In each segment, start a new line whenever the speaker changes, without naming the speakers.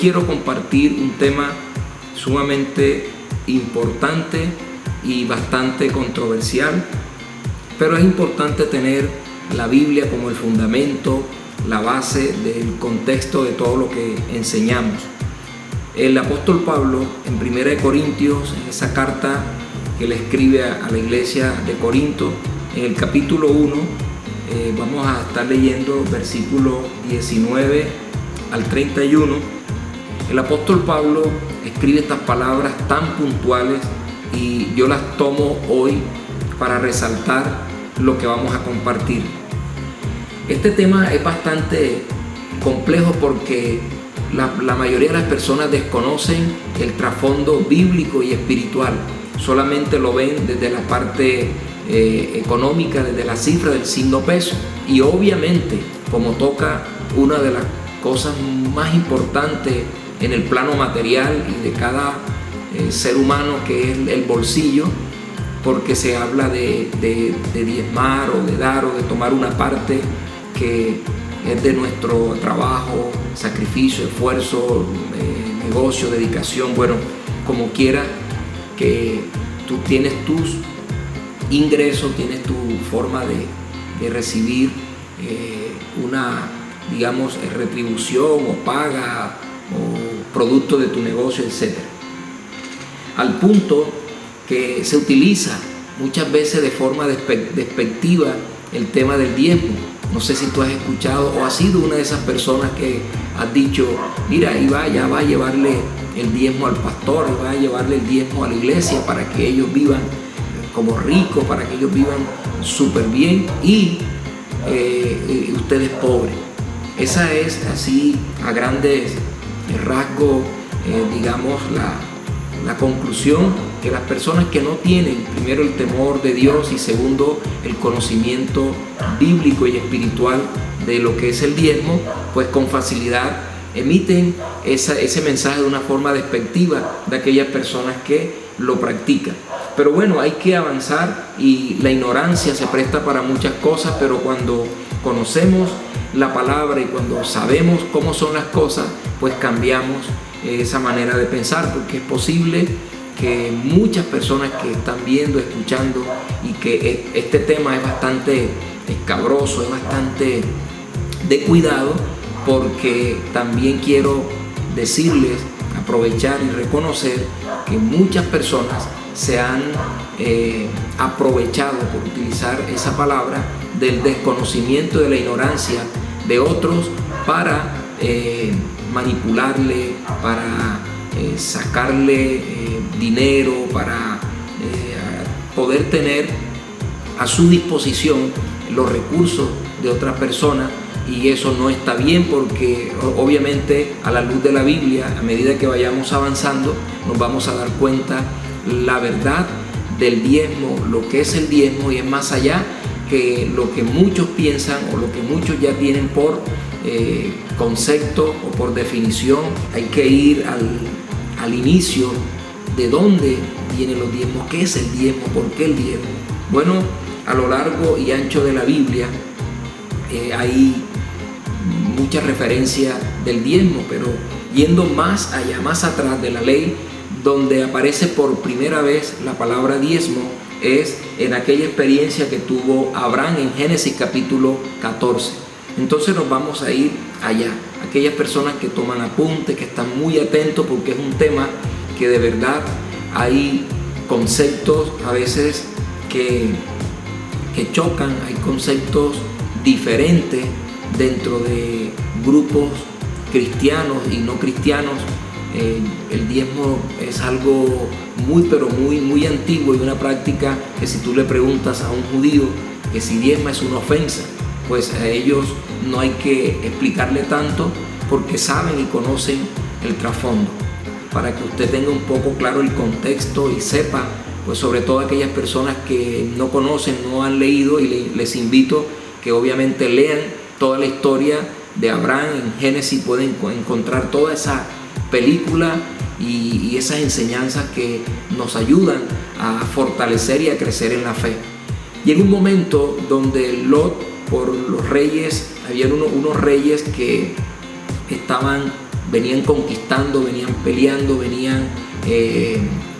quiero compartir un tema sumamente importante y bastante controversial, pero es importante tener la Biblia como el fundamento, la base del contexto de todo lo que enseñamos. El apóstol Pablo en 1 Corintios, en esa carta que le escribe a la iglesia de Corinto, en el capítulo 1, vamos a estar leyendo versículos 19 al 31. El apóstol Pablo escribe estas palabras tan puntuales y yo las tomo hoy para resaltar lo que vamos a compartir. Este tema es bastante complejo porque la mayoría de las personas desconocen el trasfondo bíblico y espiritual. Solamente lo ven desde la parte económica, desde la cifra del signo peso. Y obviamente, como toca una de las cosas más importantes en el plano material y de cada ser humano, que es el bolsillo, porque se habla de diezmar o de dar o de tomar una parte que es de nuestro trabajo, sacrificio, esfuerzo, negocio, dedicación, bueno, como quiera, que tú tienes tus ingresos, tienes tu forma de recibir una, digamos, retribución o paga o producto de tu negocio, etc. Al punto que se utiliza muchas veces de forma despectiva el tema del diezmo. No sé si tú has escuchado o has sido una de esas personas que has dicho, mira, y ya va a llevarle el diezmo al pastor, y va a llevarle el diezmo a la iglesia para que ellos vivan como ricos, para que ellos vivan súper bien y ustedes pobres. Esa es así a grandes rasgos, digamos, la conclusión, que las personas que no tienen primero el temor de Dios y segundo el conocimiento bíblico y espiritual de lo que es el diezmo, pues con facilidad emiten ese mensaje de una forma despectiva de aquellas personas que lo practican. Pero bueno, hay que avanzar y la ignorancia se presta para muchas cosas, pero cuando conocemos la palabra y cuando sabemos cómo son las cosas, pues cambiamos esa manera de pensar, porque es posible que muchas personas que están viendo, escuchando, y que este tema es bastante escabroso, es bastante de cuidado, porque también quiero decirles, aprovechar y reconocer que muchas personas se han aprovechado, por utilizar esa palabra, del desconocimiento, de la ignorancia de otros para manipularle, para sacarle dinero, para poder tener a su disposición los recursos de otras personas. Y eso no está bien, porque obviamente a la luz de la Biblia, a medida que vayamos avanzando, nos vamos a dar cuenta la verdad del diezmo, lo que es el diezmo, y es más allá que lo que muchos piensan o lo que muchos ya tienen por concepto o por definición. Hay que ir al inicio de dónde vienen los diezmos, qué es el diezmo, por qué el diezmo. Bueno, a lo largo y ancho de la Biblia hay muchas referencias del diezmo, pero yendo más allá, más atrás de la ley, donde aparece por primera vez la palabra diezmo, es en aquella experiencia que tuvo Abraham en Génesis capítulo 14. Entonces nos vamos a ir allá, aquellas personas que toman apunte, que están muy atentos, porque es un tema que de verdad hay conceptos a veces que chocan, hay conceptos diferentes dentro de grupos cristianos y no cristianos. El diezmo es algo muy, pero muy antiguo, y una práctica que si tú le preguntas a un judío que si diezma es una ofensa, pues a ellos no hay que explicarle tanto, porque saben y conocen el trasfondo. Para que usted tenga un poco claro el contexto y sepa, pues sobre todo aquellas personas que no conocen, no han leído, y les invito que obviamente lean toda la historia de Abraham en Génesis. Pueden encontrar toda esa película y esas enseñanzas que nos ayudan a fortalecer y a crecer en la fe. Llega un momento donde Lot, por los reyes, había unos reyes que estaban venían conquistando, venían peleando, venían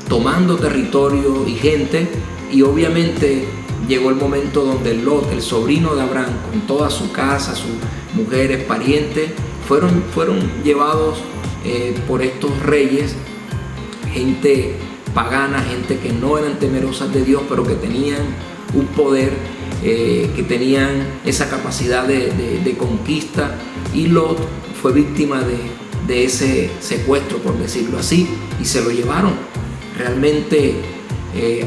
tomando territorio y gente, y obviamente llegó el momento donde Lot, el sobrino de Abraham, con toda su casa, sus mujeres, parientes, fueron llevados por estos reyes, gente pagana, gente que no eran temerosas de Dios, pero que tenían un poder, que tenían esa capacidad de conquista, y Lot fue víctima de ese secuestro, por decirlo así, y se lo llevaron. Realmente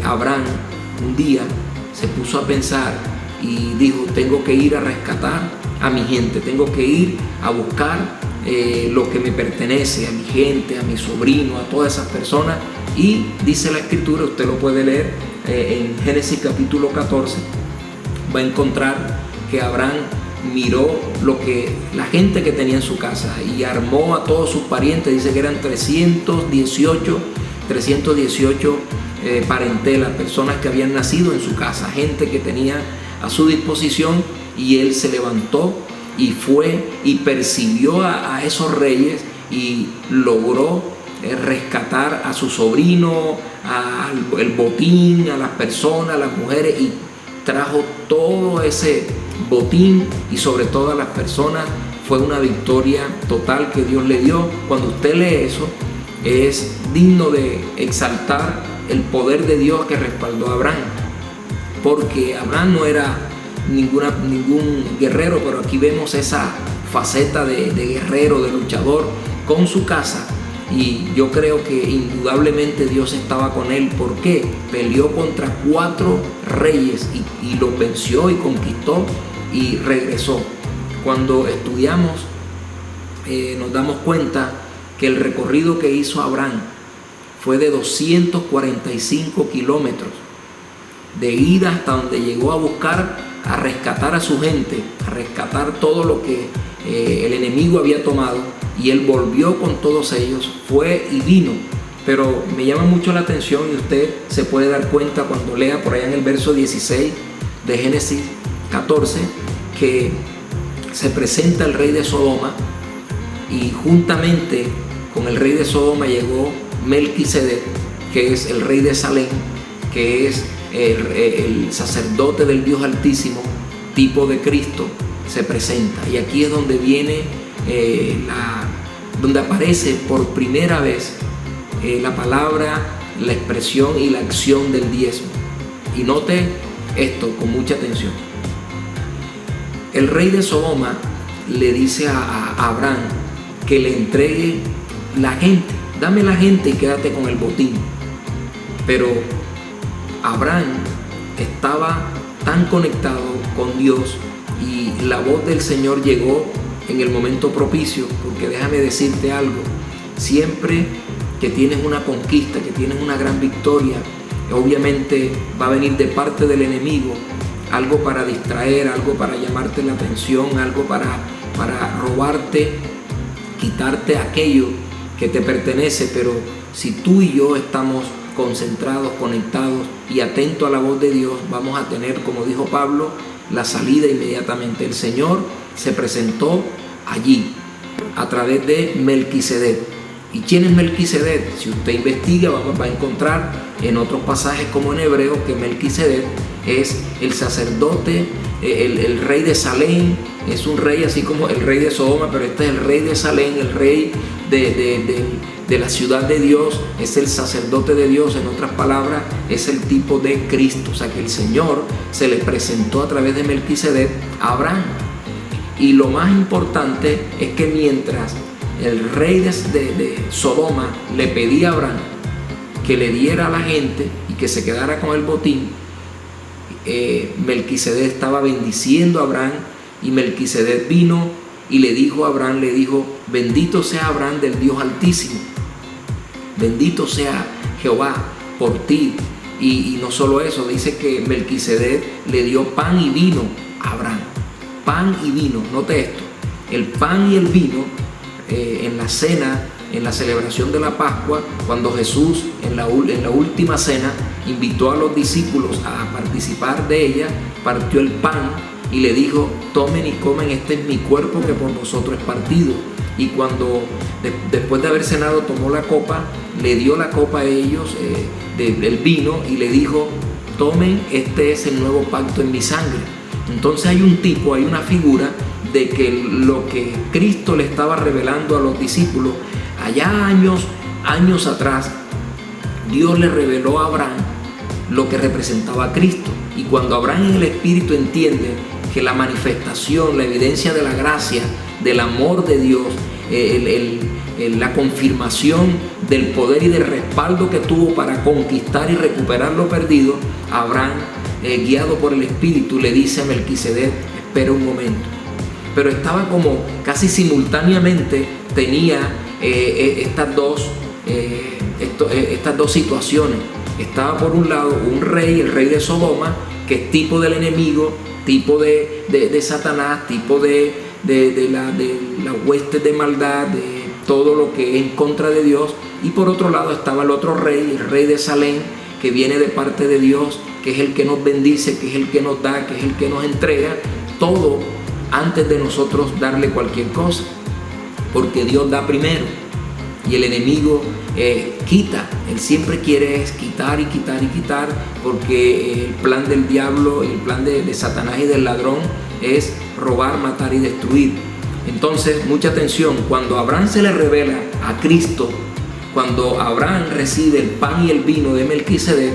Abraham un día se puso a pensar y dijo: tengo que ir a rescatar a mi gente, tengo que ir a buscar lo que me pertenece, a mi gente, a mi sobrino, a todas esas personas. Y dice la escritura, usted lo puede leer en Génesis capítulo 14, va a encontrar que Abraham miró la gente que tenía en su casa y armó a todos sus parientes. Dice que eran 318 parentelas, personas que habían nacido en su casa, gente que tenía a su disposición, y él se levantó y fue y persiguió a esos reyes y logró rescatar a su sobrino, al botín, a las personas, a las mujeres, y trajo todo ese botín y sobre todo a las personas. Fue una victoria total que Dios le dio. Cuando usted lee eso, es digno de exaltar el poder de Dios que respaldó a Abraham, porque Abraham no era ningún guerrero, pero aquí vemos esa faceta de guerrero, de luchador con su casa. Y yo creo que indudablemente Dios estaba con él, porque peleó contra 4 reyes y los venció y conquistó y regresó. Cuando estudiamos nos damos cuenta que el recorrido que hizo Abraham fue de 245 kilómetros, de ida hasta donde llegó a buscar, a rescatar a su gente, a rescatar todo lo que el enemigo había tomado, y él volvió con todos ellos, fue y vino. Pero me llama mucho la atención, y usted se puede dar cuenta cuando lea por allá en el verso 16 de Génesis 14, que se presenta el rey de Sodoma, y juntamente con el rey de Sodoma llegó Melquisedec, que es el rey de Salem, que es el sacerdote del Dios Altísimo, tipo de Cristo, se presenta. Y aquí es donde viene donde aparece por primera vez la palabra, la expresión y la acción del diezmo. Y note esto con mucha atención. El rey de Sodoma le dice a Abraham que le entregue la gente, dame la gente y quédate con el botín. Pero Abraham estaba tan conectado con Dios, y la voz del Señor llegó en el momento propicio, porque déjame decirte algo: siempre que tienes una conquista, que tienes una gran victoria, obviamente va a venir de parte del enemigo algo para distraer, algo para llamarte la atención, algo para robarte, quitarte aquello que te pertenece. Pero si tú y yo estamos concentrados, conectados y atentos a la voz de Dios, vamos a tener, como dijo Pablo, la salida inmediatamente. El Señor se presentó allí a través de Melquisedec. ¿Y quién es Melquisedec? Si usted investiga, va a encontrar en otros pasajes como en Hebreo que Melquisedec es el sacerdote, el rey de Salem. Es un rey así como el rey de Sodoma, pero este es el rey de Salem, el rey de la ciudad de Dios, es el sacerdote de Dios. En otras palabras, es el tipo de Cristo. O sea que el Señor se le presentó a través de Melquisedec a Abraham. Y lo más importante es que mientras el rey de Sodoma le pedía a Abraham que le diera a la gente y que se quedara con el botín, Melquisedec estaba bendiciendo a Abraham, y Melquisedec vino y le dijo a Abraham, bendito sea Abraham del Dios Altísimo, bendito sea Jehová por ti. Y no solo eso, dice que Melquisedec le dio pan y vino a Abraham. Pan y vino, note esto: el pan y el vino en la cena, en la celebración de la Pascua, cuando Jesús en la última cena invitó a los discípulos a participar de ella, partió el pan y le dijo: tomen y comen, este es mi cuerpo que por vosotros es partido. y cuando después de haber cenado tomó la copa, le dio la copa a ellos del vino y le dijo: tomen, este es el nuevo pacto en mi sangre. Entonces hay una figura de que lo que Cristo le estaba revelando a los discípulos allá años atrás, Dios le reveló a Abraham lo que representaba a Cristo. Y cuando Abraham en el Espíritu entiende que la manifestación, la evidencia de la gracia, del amor de Dios, la confirmación del poder y del respaldo que tuvo para conquistar y recuperar lo perdido, Abraham, guiado por el Espíritu, le dice a Melquisedec: espera un momento. Pero estaba como casi simultáneamente, tenía estas dos situaciones. Estaba por un lado un rey, el rey de Sodoma, que es tipo del enemigo, tipo de Satanás, tipo de la hueste de maldad, de todo lo que es en contra de Dios. Y por otro lado estaba el otro rey, el rey de Salem, que viene de parte de Dios, que es el que nos bendice, que es el que nos da, que es el que nos entrega todo antes de nosotros darle cualquier cosa, porque Dios da primero y el enemigo quita. Él siempre quiere quitar y quitar y quitar, porque el plan del diablo y el plan de Satanás y del ladrón es robar, matar y destruir. Entonces, mucha atención, cuando a Abraham se le revela a Cristo, cuando Abraham recibe el pan y el vino de Melquisedec,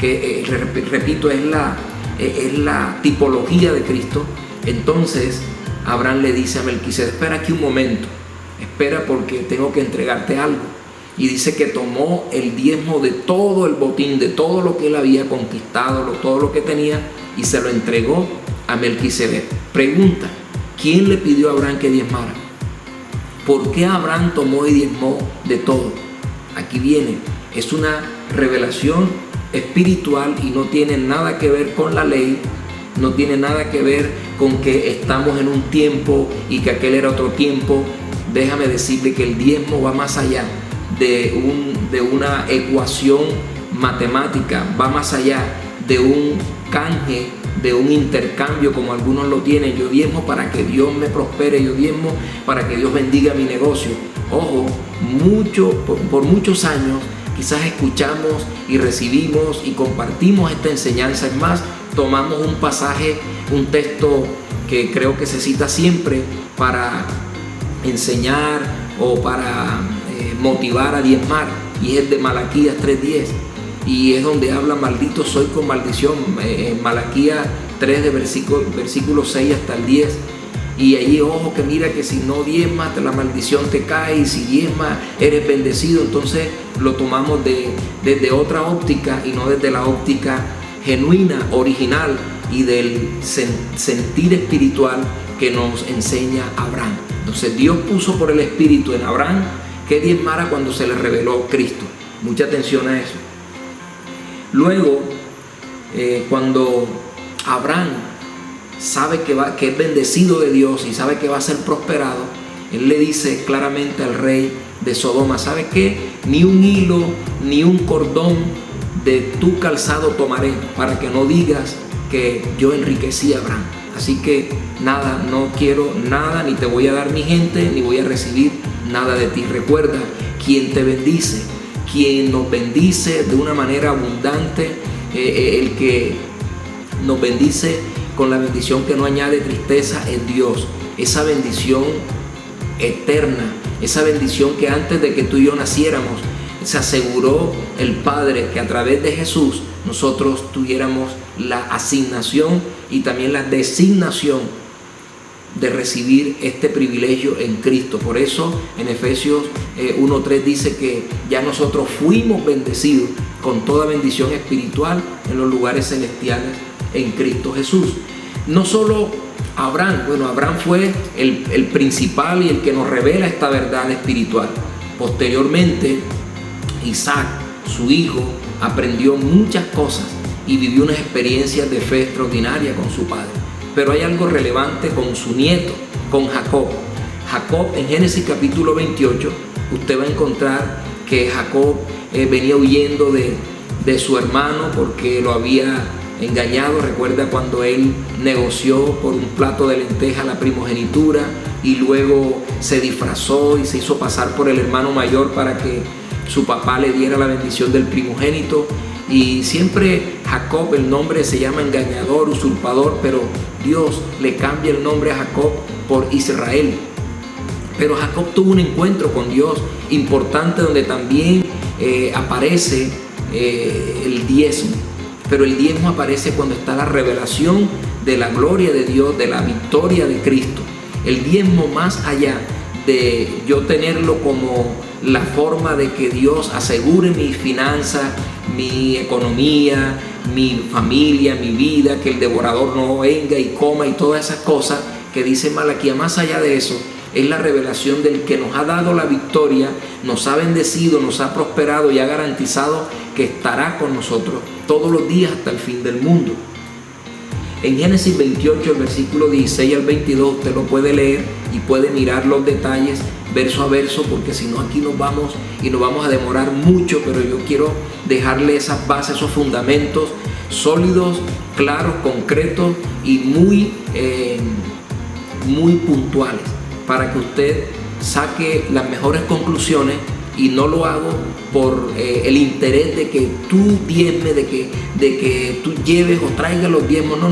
que repito, es la tipología de Cristo, entonces Abraham le dice a Melquisedec: espera aquí un momento, espera, porque tengo que entregarte algo. Y dice que tomó el diezmo de todo el botín, de todo lo que él había conquistado, todo lo que tenía, y se lo entregó a Melquisedec. Pregunta: ¿quién le pidió a Abraham que diezmara? ¿Por qué Abraham tomó y diezmó de todo? Aquí viene, es una revelación espiritual y no tiene nada que ver con la ley, no tiene nada que ver con que estamos en un tiempo y que aquel era otro tiempo. Déjame decirle que el diezmo va más allá de una ecuación matemática, va más allá de un canje, de un intercambio como algunos lo tienen. Yo diezmo para que Dios me prospere, yo diezmo para que Dios bendiga mi negocio. Ojo, por muchos años quizás escuchamos y recibimos y compartimos esta enseñanza. Es más, tomamos un pasaje, un texto que creo que se cita siempre para enseñar o para motivar a diezmar, y es de Malaquías 3:10, y es donde habla: maldito soy con maldición. Malaquías 3 de versículo 6 hasta el 10. Y allí, ojo, que mira que si no diezmas, la maldición te cae, y si diezmas eres bendecido. Entonces lo tomamos desde otra óptica y no desde la óptica genuina, original y del sentir espiritual que nos enseña Abraham. Entonces Dios puso por el Espíritu en Abraham que diezmara cuando se le reveló Cristo. Mucha atención a eso. Luego, cuando Abraham sabe que es bendecido de Dios y sabe que va a ser prosperado, él le dice claramente al rey de Sodoma: ¿sabe qué? Ni un hilo ni un cordón de tu calzado tomaré, para que no digas que yo enriquecí a Abraham. Así que nada, no quiero nada, ni te voy a dar mi gente, ni voy a recibir nada de ti. Recuerda, quien te bendice, quien nos bendice de una manera abundante, el que nos bendice con la bendición que no añade tristeza, es Dios. Esa bendición eterna, esa bendición que antes de que tú y yo naciéramos se aseguró el Padre, que a través de Jesús nosotros tuviéramos la asignación y también la designación de recibir este privilegio en Cristo. Por eso en Efesios 1:3 dice que ya nosotros fuimos bendecidos con toda bendición espiritual en los lugares celestiales en Cristo Jesús. No solo Abraham, Abraham fue el principal y el que nos revela esta verdad espiritual. Posteriormente, Isaac, su hijo, aprendió muchas cosas y vivió unas experiencias de fe extraordinarias con su padre. Pero hay algo relevante con su nieto, con Jacob. Jacob, en Génesis capítulo 28, usted va a encontrar que Jacob venía huyendo de su hermano porque lo había engañado. Recuerda cuando él negoció por un plato de lenteja la primogenitura, y luego se disfrazó y se hizo pasar por el hermano mayor para que su papá le diera la bendición del primogénito. Y siempre Jacob, el nombre se llama engañador, usurpador, pero Dios le cambia el nombre a Jacob por Israel. Pero Jacob tuvo un encuentro con Dios importante donde también aparece el diezmo. Pero el diezmo aparece cuando está la revelación de la gloria de Dios, de la victoria de Cristo. El diezmo, más allá de yo tenerlo como la forma de que Dios asegure mis finanzas, mi economía, mi familia, mi vida, que el devorador no venga y coma y todas esas cosas que dice Malaquías, más allá de eso, es la revelación del que nos ha dado la victoria, nos ha bendecido, nos ha prosperado y ha garantizado que estará con nosotros todos los días hasta el fin del mundo. En Génesis 28, el versículo 16 al 22, usted lo puede leer y puede mirar los detalles verso a verso, porque si no aquí nos vamos a demorar mucho, pero yo quiero dejarle esas bases, esos fundamentos sólidos, claros, concretos y muy puntuales, para que usted saque las mejores conclusiones. Y no lo hago por el interés de que tú diezmes, de que tú lleves o traigas los diezmos. No.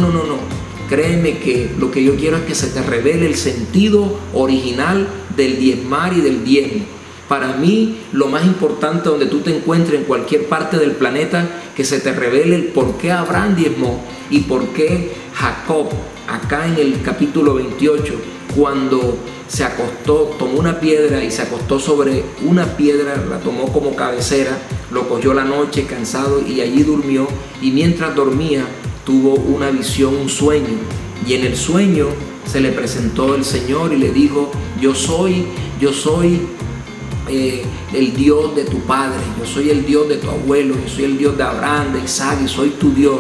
Créeme que lo que yo quiero es que se te revele el sentido original del diezmar y del diezmo. Para mí, lo más importante donde tú te encuentres en cualquier parte del planeta, que se te revele el por qué Abraham diezmó y por qué Jacob, acá en el capítulo 28, cuando se acostó, tomó una piedra y se acostó sobre una piedra, la tomó como cabecera, lo cogió la noche cansado y allí durmió, y mientras dormía tuvo una visión, un sueño, y en el sueño se le presentó el Señor y le dijo: yo soy el Dios de tu padre, yo soy el Dios de tu abuelo, yo soy el Dios de Abraham, de Isaac, y soy tu Dios.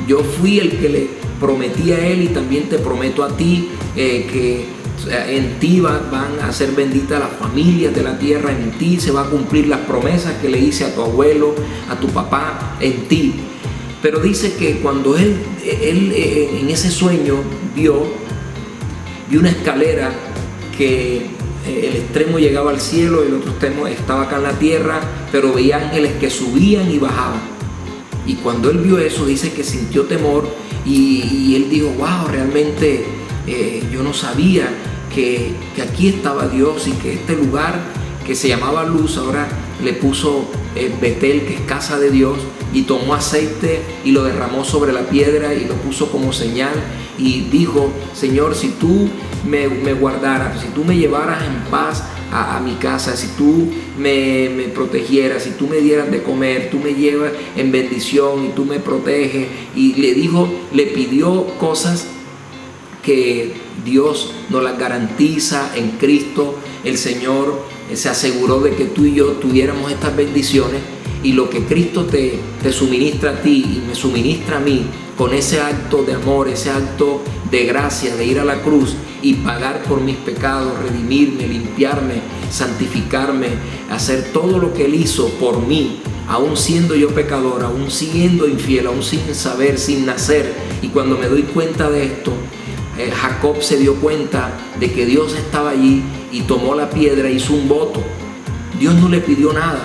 Yo fui el que le prometí a él y también te prometo a ti que en ti van a ser benditas las familias de la tierra, en ti se va a cumplir las promesas que le hice a tu abuelo, a tu papá, en ti. Pero dice que cuando él en ese sueño vio una escalera que el extremo llegaba al cielo y el otro extremo estaba acá en la tierra, pero veía ángeles que subían y bajaban. Y cuando él vio eso, dice que sintió temor y él dijo: wow, realmente yo no sabía que aquí estaba Dios, y que este lugar que se llamaba Luz ahora le puso Betel, que es casa de Dios, y tomó aceite y lo derramó sobre la piedra y lo puso como señal, y dijo: Señor, si tú me guardaras, si tú me llevaras en paz a mi casa, si tú me protegieras, si tú me dieras de comer, tú me llevas en bendición y tú me proteges. Y le pidió cosas que Dios nos las garantiza en Cristo. El Señor se aseguró de que tú y yo tuviéramos estas bendiciones, y lo que Cristo te suministra a ti y me suministra a mí, con ese acto de amor, ese acto de gracia, de ir a la cruz y pagar por mis pecados, redimirme, limpiarme, santificarme, hacer todo lo que Él hizo por mí, aún siendo yo pecador, aún siendo infiel, aún sin saber, sin nacer. Y cuando me doy cuenta de esto, Jacob se dio cuenta de que Dios estaba allí y tomó la piedra, hizo un voto. Dios no le pidió nada,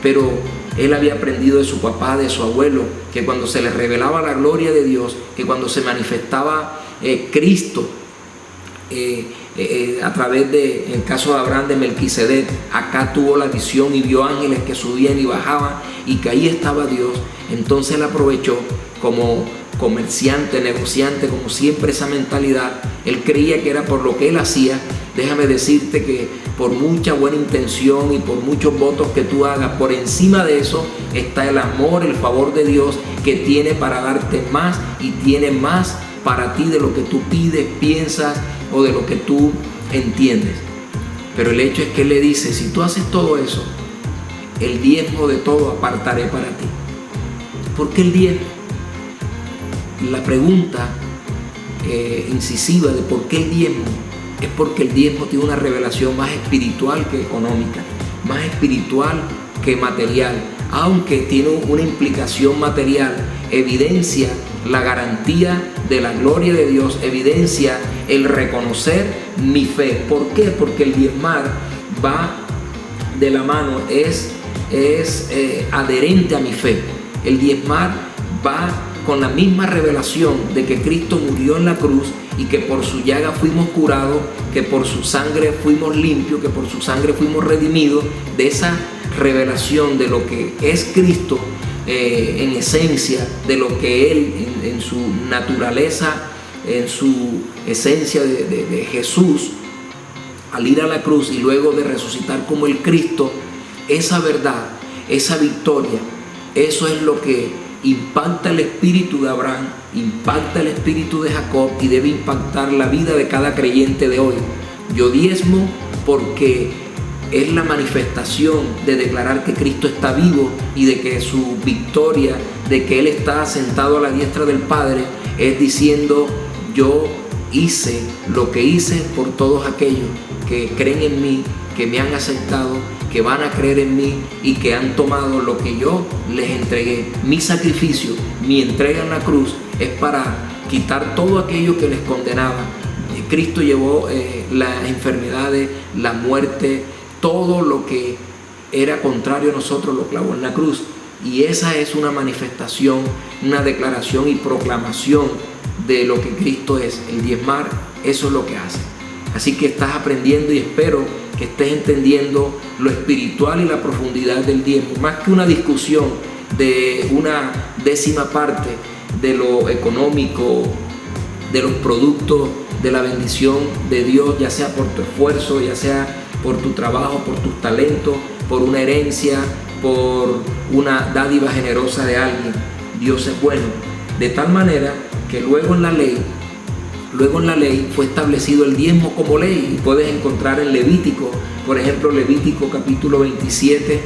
pero él había aprendido de su papá, de su abuelo, que cuando se le revelaba la gloria de Dios, que cuando se manifestaba Cristo a través de, en el caso de Abraham, de Melquisedec, acá tuvo la visión y vio ángeles que subían y bajaban y que ahí estaba Dios. Entonces él aprovechó como comerciante, negociante, como siempre, esa mentalidad. Él creía que era por lo que él hacía. Déjame decirte que por mucha buena intención y por muchos votos que tú hagas, por encima de eso está el amor, el favor de Dios, que tiene para darte más y tiene más para ti de lo que tú pides, piensas o de lo que tú entiendes. Pero el hecho es que Él le dice: si tú haces todo eso, el diezmo de todo apartaré para ti. ¿Por qué el diezmo? La pregunta incisiva de por qué el diezmo es porque el diezmo tiene una revelación más espiritual que económica, más espiritual que material. aunque tiene una implicación material, evidencia la garantía de la gloria de Dios, evidencia el reconocer mi fe. ¿Por qué? Porque el diezmar va de la mano, es adherente a mi fe. El diezmar va con la misma revelación de que Cristo murió en la cruz y que por su llaga fuimos curados, que por su sangre fuimos limpios, que por su sangre fuimos redimidos. De esa revelación de lo que es Cristo en esencia, de lo que Él en su naturaleza, en su esencia de Jesús, al ir a la cruz y luego de resucitar como el Cristo, esa verdad, esa victoria, eso es lo que impacta el espíritu de Abraham, impacta el espíritu de Jacob y debe impactar la vida de cada creyente de hoy. Yo diezmo porque es la manifestación de declarar que Cristo está vivo y de que su victoria, de que Él está sentado a la diestra del Padre, es diciendo: yo hice lo que hice por todos aquellos que creen en mí, que me han aceptado, que van a creer en mí y que han tomado lo que yo les entregué. Mi sacrificio, mi entrega en la cruz es para quitar todo aquello que les condenaba. Cristo llevó las enfermedades, la muerte, todo lo que era contrario a nosotros lo clavó en la cruz. Y esa es una manifestación, una declaración y proclamación de lo que Cristo es. El diezmar, eso es lo que hace. Así que estás aprendiendo y espero que estés entendiendo lo espiritual y la profundidad del diezmo. Más que una discusión de una décima parte de lo económico, de los productos de la bendición de Dios, ya sea por tu esfuerzo, ya sea por tu trabajo, por tus talentos, por una herencia, por una dádiva generosa de alguien. Dios es bueno. De tal manera que luego en la ley fue establecido el diezmo como ley, y puedes encontrar en Levítico, por ejemplo, Levítico capítulo 27,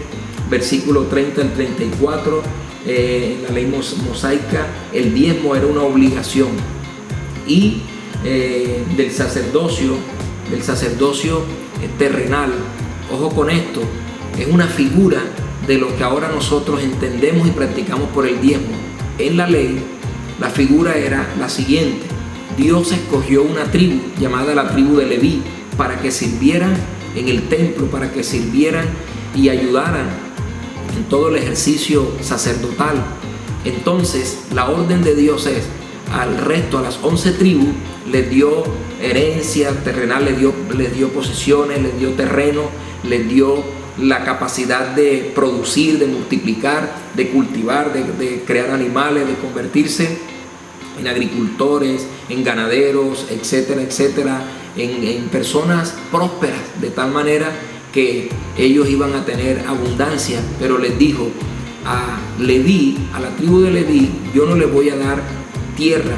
versículo 30 al 34, en la ley mosaica, el diezmo era una obligación. Y del sacerdocio terrenal, ojo con esto, es una figura de lo que ahora nosotros entendemos y practicamos por el diezmo. En la ley, la figura era la siguiente: Dios escogió una tribu llamada la tribu de Leví para que sirvieran en el templo, para que sirvieran y ayudaran en todo el ejercicio sacerdotal. Entonces, la orden de Dios es: al resto, a las 11 tribus, les dio herencia terrenal, les dio posesiones, les dio terreno, les dio la capacidad de producir, de multiplicar, de cultivar, de crear animales, de convertirse en agricultores, en ganaderos, etcétera, etcétera, en personas prósperas, de tal manera que ellos iban a tener abundancia. Pero les dijo a Leví, a la tribu de Leví: yo no les voy a dar tierra,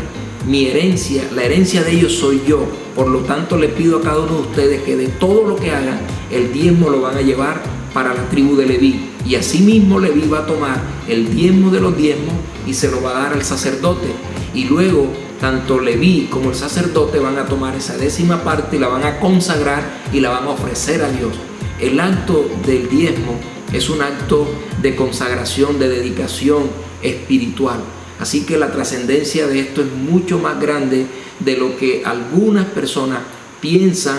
mi herencia, la herencia de ellos soy yo. Por lo tanto, le pido a cada uno de ustedes que de todo lo que hagan, el diezmo lo van a llevar para la tribu de Leví. Y asimismo Leví va a tomar el diezmo de los diezmos y se lo va a dar al sacerdote. Y luego, tanto Leví como el sacerdote van a tomar esa décima parte y la van a consagrar y la van a ofrecer a Dios. El acto del diezmo es un acto de consagración, de dedicación espiritual. Así que la trascendencia de esto es mucho más grande de lo que algunas personas piensan,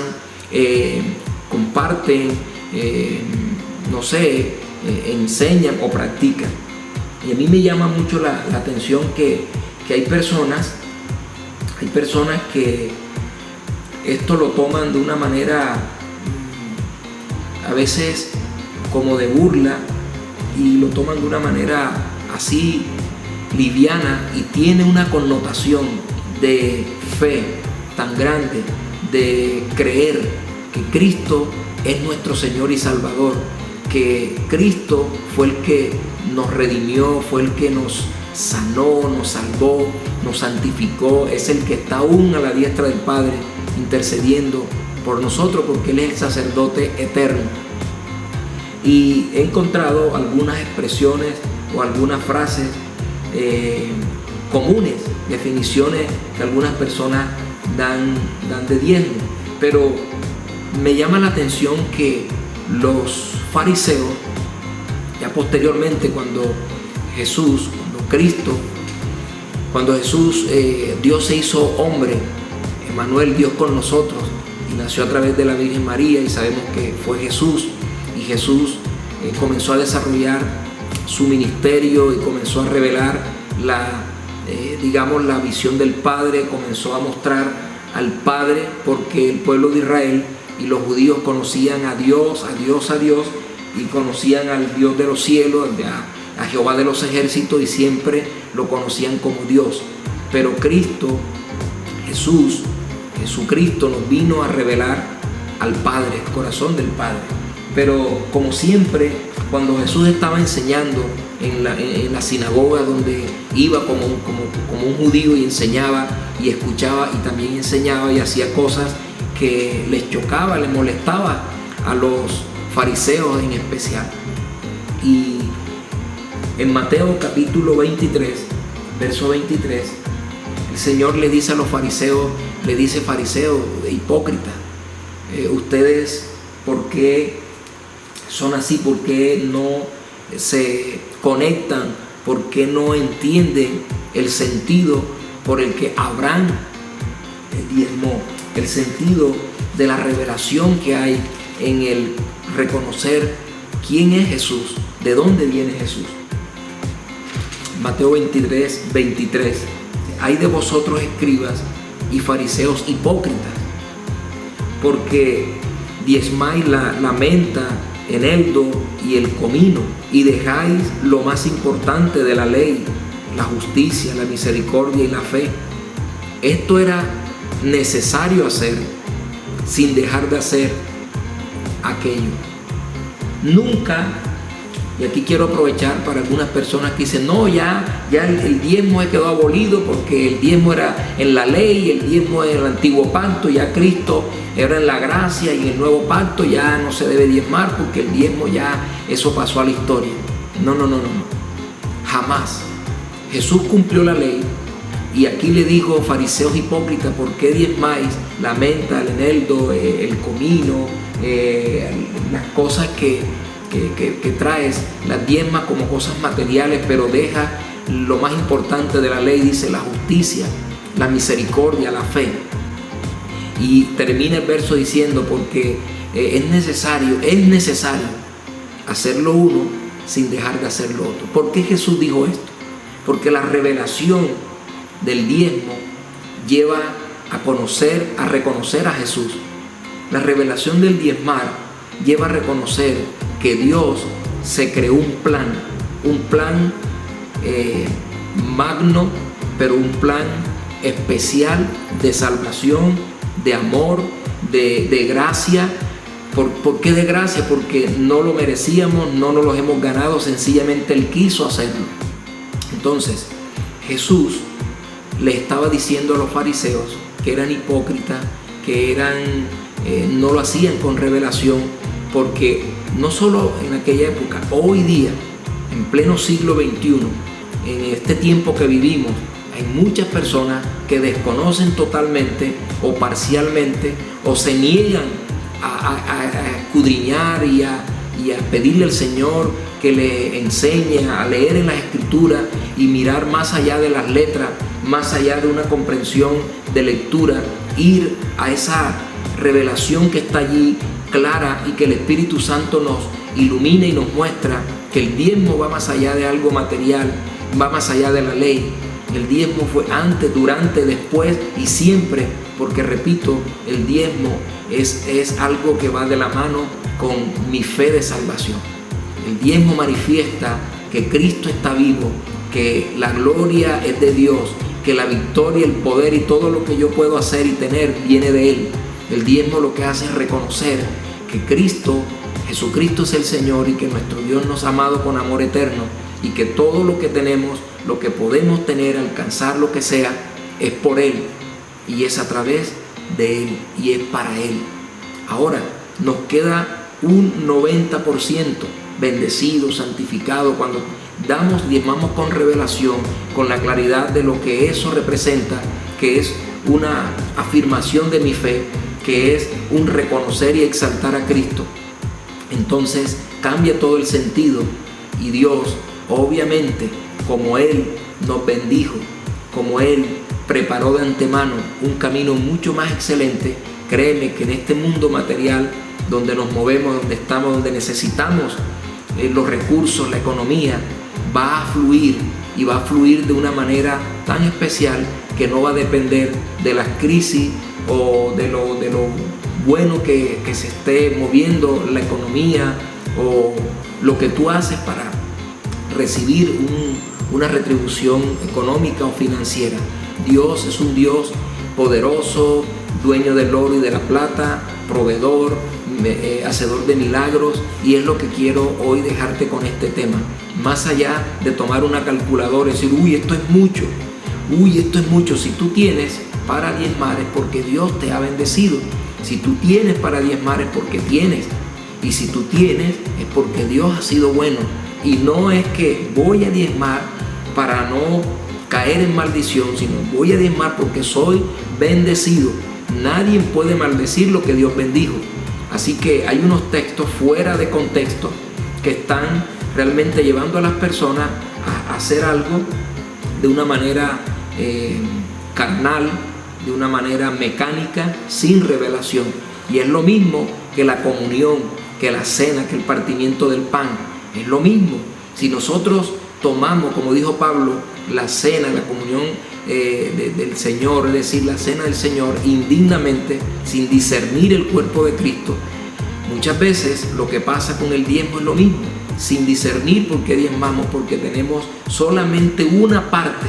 comparten, enseñan o practican. Y a mí me llama mucho la atención que hay personas que esto lo toman de una manera a veces como de burla, y lo toman de una manera así liviana, y tiene una connotación de fe tan grande, de creer que Cristo es nuestro Señor y Salvador, que Cristo fue el que nos redimió, fue el que nos sanó, nos salvó, nos santificó, es el que está aún a la diestra del Padre intercediendo por nosotros, porque Él es el sacerdote eterno. Y he encontrado algunas expresiones o algunas frases comunes, definiciones que algunas personas dan de diezmo, pero me llama la atención que los fariseos Ya posteriormente, cuando Jesús, Dios se hizo hombre, Emmanuel, Dios con nosotros, y nació a través de la Virgen María, y sabemos que fue Jesús, y Jesús comenzó a desarrollar su ministerio y comenzó a revelar la visión del Padre, comenzó a mostrar al Padre, porque el pueblo de Israel y los judíos conocían a Dios, y conocían al Dios de los cielos, a Jehová de los ejércitos, y siempre lo conocían como Dios. Pero Jesucristo nos vino a revelar al Padre, el corazón del Padre. Pero como siempre, cuando Jesús estaba enseñando en la sinagoga, donde iba como un judío y enseñaba y escuchaba y también enseñaba y hacía cosas que les chocaba, les molestaba a los fariseos en especial. Y en Mateo capítulo 23, verso 23, el Señor le dice a los fariseos, fariseos, hipócritas, ustedes, ¿por qué son así? ¿Por qué no se conectan? ¿Por qué no entienden el sentido por el que Abraham diezmó? El sentido de la revelación que hay en el reconocer quién es Jesús, de dónde viene Jesús. Mateo 23, 23. Hay de vosotros, escribas y fariseos hipócritas, porque diezmáis la menta, eneldo y el comino, y dejáis lo más importante de la ley, la justicia, la misericordia y la fe. Esto era necesario hacer, sin dejar de hacer aquello. Nunca, y aquí quiero aprovechar para algunas personas que dicen, no, ya el diezmo quedó abolido, porque el diezmo era en la ley, el diezmo era en el antiguo pacto, ya Cristo era en la gracia, y en el nuevo pacto ya no se debe diezmar, porque el diezmo ya, eso pasó a la historia. No, jamás. Jesús cumplió la ley, y aquí le dijo, fariseos hipócritas, ¿por qué diezmáis la menta, el eneldo, el comino, las cosas que traes, las diezmas como cosas materiales, pero deja lo más importante de la ley? Dice la justicia, la misericordia, la fe. Y termina el verso diciendo, porque es necesario hacer lo uno sin dejar de hacer lo otro. ¿Por qué Jesús dijo esto? Porque la revelación del diezmo lleva a reconocer a Jesús. La revelación del diezmar lleva a reconocer que Dios se creó un plan magno, pero un plan especial de salvación, de amor, de gracia. ¿Por qué de gracia? Porque no lo merecíamos, no nos lo hemos ganado, sencillamente Él quiso hacerlo. Entonces, Jesús le estaba diciendo a los fariseos que eran hipócritas, que no lo hacían con revelación, porque no solo en aquella época, hoy día, en pleno siglo XXI, en este tiempo que vivimos, hay muchas personas que desconocen totalmente o parcialmente, o se niegan a escudriñar y a pedirle al Señor que le enseñe a leer en las Escrituras y mirar más allá de las letras, más allá de una comprensión de lectura, ir a esa revelación que está allí clara, y que el Espíritu Santo nos ilumina y nos muestra que el diezmo va más allá de algo material, va más allá de la ley. El diezmo fue antes, durante, después y siempre, porque repito, el diezmo es algo que va de la mano con mi fe de salvación. El diezmo manifiesta que Cristo está vivo, que la gloria es de Dios, que la victoria, el poder y todo lo que yo puedo hacer y tener viene de Él. El diezmo lo que hace es reconocer que Jesucristo es el Señor, y que nuestro Dios nos ha amado con amor eterno, y que todo lo que tenemos, lo que podemos tener, alcanzar lo que sea, es por Él, y es a través de Él, y es para Él. Ahora nos queda un 90% bendecido, santificado, cuando diezmamos con revelación, con la claridad de lo que eso representa, que es una afirmación de mi fe, que es un reconocer y exaltar a Cristo. Entonces cambia todo el sentido Y Dios, obviamente, como Él nos bendijo, como Él preparó de antemano un camino mucho más excelente, créeme que en este mundo material donde nos movemos, donde estamos, donde necesitamos los recursos, la economía, va a fluir, y va a fluir de una manera tan especial que no va a depender de las crisis o de lo bueno que se esté moviendo la economía, o lo que tú haces para recibir una retribución económica o financiera. Dios es un Dios poderoso, dueño del oro y de la plata, proveedor, hacedor de milagros, y es lo que quiero hoy dejarte con este tema. Más allá de tomar una calculadora y decir, esto es mucho, si tú tienes para diezmar es porque Dios te ha bendecido. Si tú tienes para diezmar es porque tienes, y si tú tienes es porque Dios ha sido bueno. Y no es que voy a diezmar para no caer en maldición, sino voy a diezmar porque soy bendecido. Nadie puede maldecir lo que Dios bendijo. Así que hay unos textos fuera de contexto que están realmente llevando a las personas a hacer algo de una manera carnal, de una manera mecánica, sin revelación. Y es lo mismo que la comunión, que la cena, que el partimiento del pan. Es lo mismo. Si nosotros tomamos, como dijo Pablo, la cena, la comunión del Señor, es decir, la cena del Señor, indignamente, sin discernir el cuerpo de Cristo, muchas veces lo que pasa con el diezmo es lo mismo, sin discernir por qué diezmamos, porque tenemos solamente una parte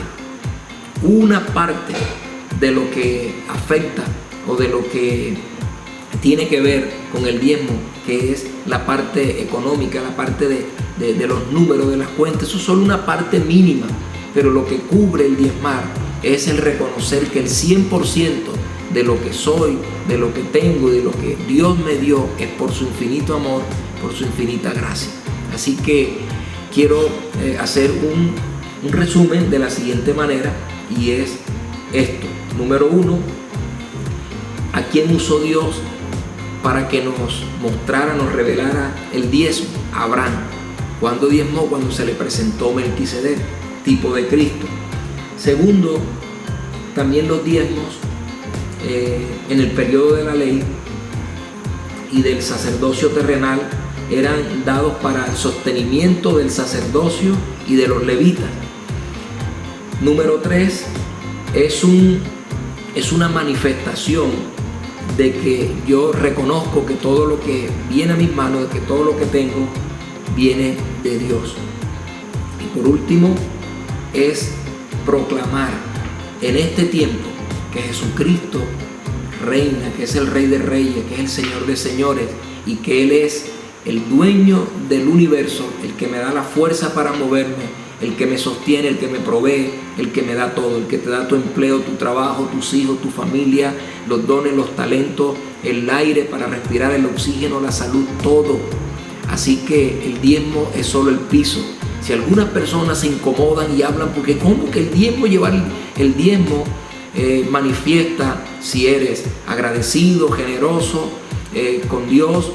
de lo que afecta o de lo que tiene que ver con el diezmo, que es la parte económica, la parte de los números, de las cuentas. Eso es solo una parte mínima, pero lo que cubre el diezmar es el reconocer que el 100% de lo que soy, de lo que tengo, de lo que Dios me dio, es por su infinito amor, por su infinita gracia. Así que quiero hacer un resumen de la siguiente manera, y es esto. Número 1, ¿a quién usó Dios para que nos mostrara, nos revelara el diezmo? A Abraham. ¿Cuándo diezmó? Cuando se le presentó Melquisedec, tipo de Cristo. Segundo, también los diezmos en el periodo de la ley y del sacerdocio terrenal eran dados para el sostenimiento del sacerdocio y de los levitas. Número 3, es una manifestación de que yo reconozco que todo lo que viene a mis manos, de que todo lo que tengo viene de Dios. Y por último, es proclamar en este tiempo que Jesucristo reina, que es el Rey de Reyes, que es el Señor de Señores, y que Él es el dueño del universo, el que me da la fuerza para moverme, el que me sostiene, el que me provee, el que me da todo, el que te da tu empleo, tu trabajo, tus hijos, tu familia, los dones, los talentos, el aire para respirar, el oxígeno, la salud, todo. Así que el diezmo es solo el piso. Si algunas personas se incomodan y hablan, porque ¿cómo que el diezmo, llevar el diezmo manifiesta si eres agradecido, generoso con Dios,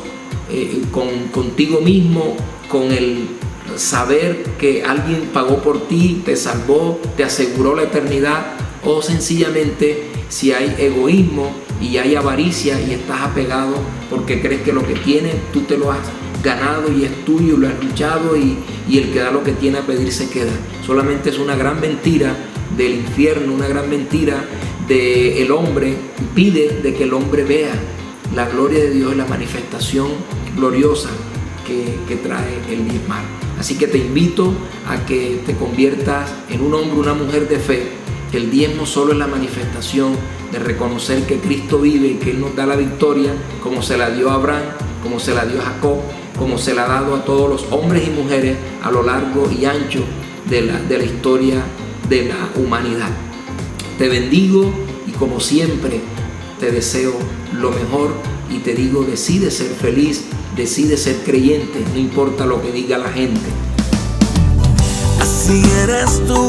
contigo mismo, con el saber que alguien pagó por ti, te salvó, te aseguró la eternidad? O sencillamente si hay egoísmo y hay avaricia y estás apegado porque crees que lo que tienes tú te lo has ganado y es tuyo, lo has luchado, y el que da lo que tiene a pedir se queda. Solamente es una gran mentira del infierno, una gran mentira del hombre. Pide de que el hombre vea la gloria de Dios y la manifestación gloriosa que trae el diezmar. Así que te invito a que te conviertas en un hombre, una mujer de fe, que el diezmo solo es la manifestación de reconocer que Cristo vive y que Él nos da la victoria, como se la dio a Abraham, como se la dio a Jacob, como se la ha dado a todos los hombres y mujeres a lo largo y ancho de la historia de la humanidad. Te bendigo y como siempre te deseo lo mejor y te digo, decide ser feliz, decide ser creyente, no importa lo que diga la gente.
Así eres tú.